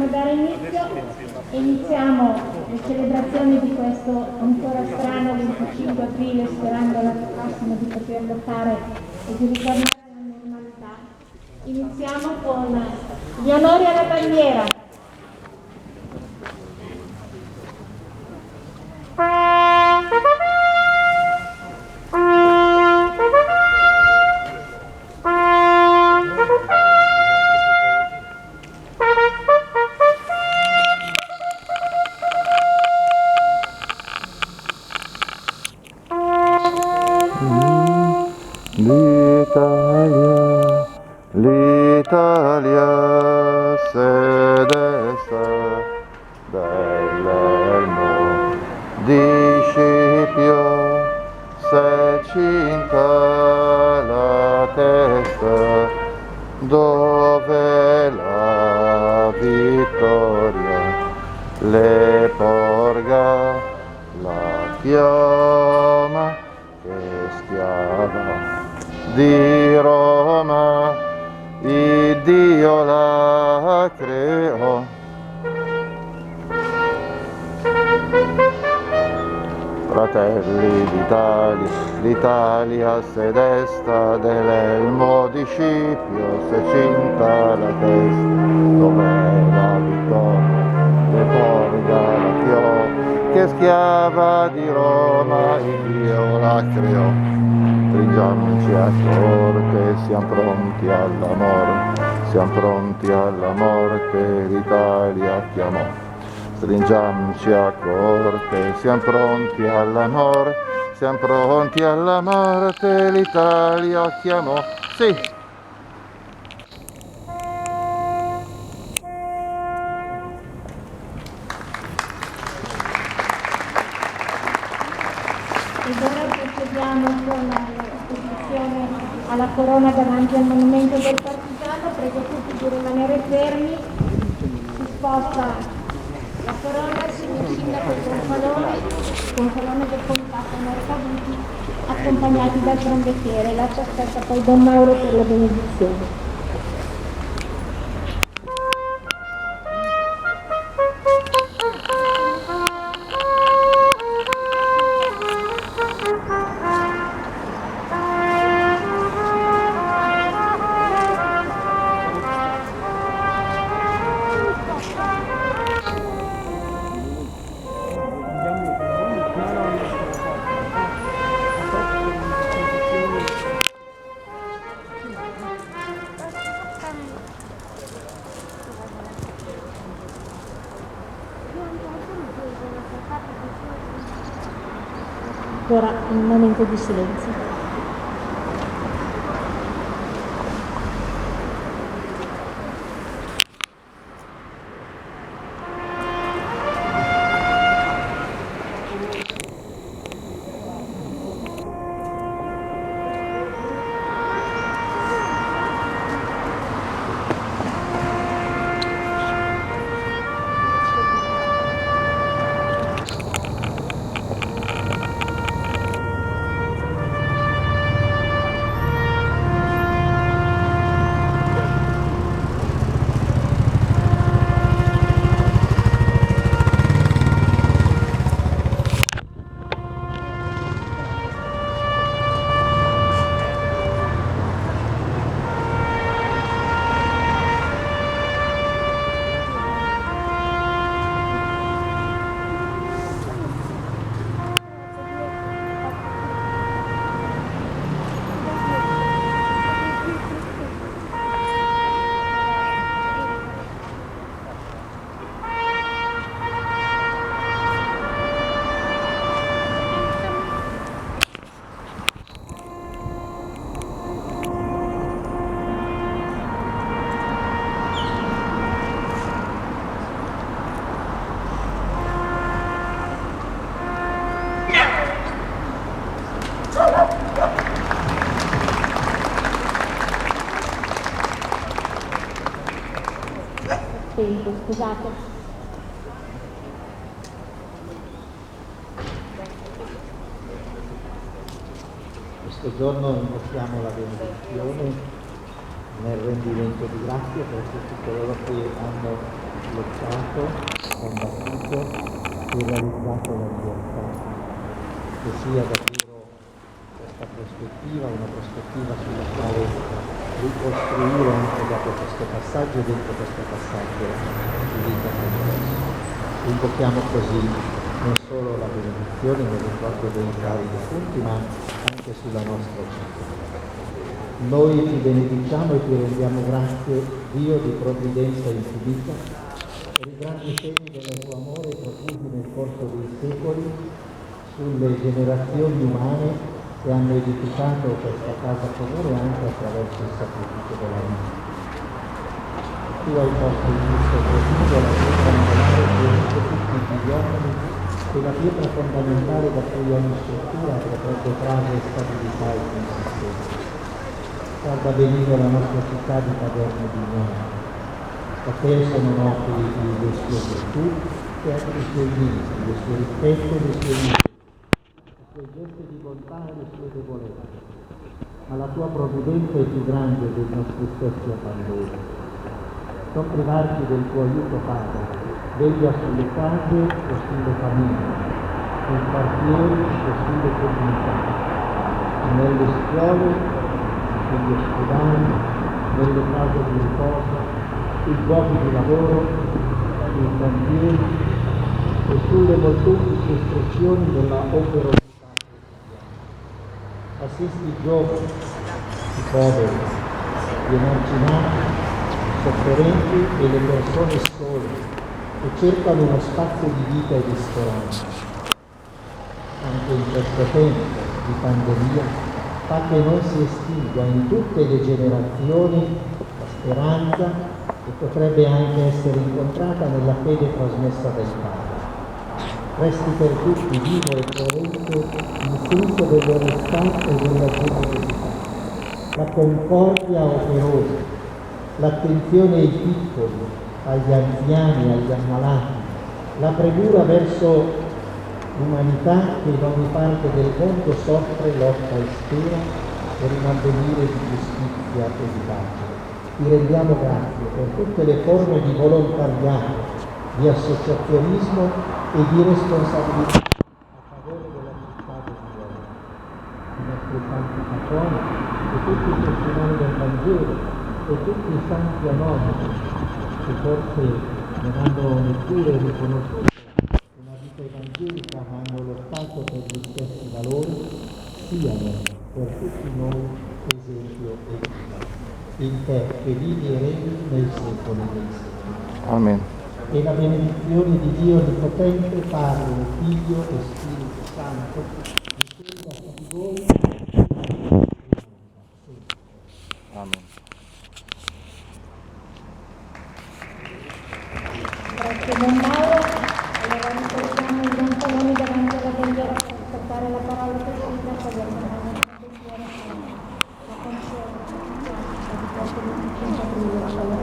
possiamo dare inizio. Iniziamo le celebrazioni di questo ancora strano 25 aprile, sperando l'anno prossimo di poterlo fare e di ritornare alla normalità. Iniziamo con gli onori alla bandiera. L'Italia, sede sta dell'elmo di Scipio, se cinta la testa, dove la vittoria le porga la chioma che schiava di Roma, Iddio la creò. Fratelli d'Italia, l'Italia se desta dell'elmo di Scipio, se cinta la testa, dove la vittoria le porga la chiò, che schiava di Roma, Iddio la creò. Stringiamoci a corte, siamo pronti alla morte, siamo pronti alla morte, l'Italia chiamò. Stringiamoci a corte, siamo pronti alla morte, siamo pronti alla morte, l'Italia chiamò. Sì! Ed ora procediamo con la esposizione alla corona davanti al monumento del partigiano. Prego tutti di rimanere fermi. Si sposta la corona, il signor sindaco Gonfalone del comitato Mercaduti, accompagnati dal trombettiere. La ci aspetta poi Don Mauro per la benedizione. Ora un momento di silenzio. Tempo, scusate. Questo giorno invochiamo la benedizione nel rendimento di grazie per tutti coloro che hanno lottato, combattuto e realizzato la libertà. Che sia davvero questa prospettiva, una prospettiva sulla quale ricostruire anche dopo questo passaggio e dentro questo passaggio di vita complesso. Invochiamo così non solo la benedizione nel ricordo dei cari defunti, ma anche sulla nostra città. Noi ti benediciamo e ti rendiamo grazie, Dio di provvidenza infinita, per i grandi segni del tuo amore profusi nel corso dei secoli sulle generazioni umane che hanno edificato questa casa comune anche attraverso il sacrificio della vita. Tu hai posto in questo profumo la pietra angolare di tutti gli uomini e la pietra fondamentale da cui ogni struttura potrebbe trarre stabilità e consistenza. Guarda benire la nostra città di Paderno di Gnano. A te sono noti le sue virtù e anche i suoi limiti, le sue rispetto e le sue limiti, i suoi gesti di bontà e le sue debolezze. Ma la tua provvidenza è più grande dei nostri stessi abbandoni. Non privarci del tuo aiuto, Padre, veglia sulle case e sulle famiglie, nei quartieri e sulle comunità, nelle scuole, negli ospedali, nelle case di riposo, sui luoghi di lavoro, sui cantieri e sulle molteplici espressioni della operosità quotidiana. Assisti i giovani, i poveri, gli emarginati, i sofferenti e le persone sole che cercano uno spazio di vita e di speranza. Anche in questo tempo di pandemia, fa che non si estinga in tutte le generazioni la speranza che potrebbe anche essere incontrata nella fede trasmessa dai padri. Resti per tutti vivo e coerente il frutto dell'onestà e della generosità, la concordia operosa, l'attenzione ai piccoli, agli anziani, agli ammalati, la premura verso l'umanità che in ogni parte del mondo soffre, lotta e spera per un avvenire di giustizia e di pace. Ti rendiamo grazie per tutte le forme di volontariato, di associazionismo e di responsabilità a favore della città del Dio. I nostri santi patroni e tutti i testimoni del Vangelo e tutti i santi anonimi che forse non hanno neppure riconosciuto una vita evangelica ma hanno lottato per gli stessi valori, siano per tutti noi esempio e vita. In te che vivi e regni nei secoli dei secoli. Amen. E la benedizione di Dio Onnipotente, Padre, Figlio e Spirito Santo, discenda su di voi. Amen. Grazie Don Paolo. Allora ricordiamo i Don Coloni davanti alla bandiera per ascoltare la parola che si dice a favore della nostra pensiero. La conscienza di questo 25 aprile.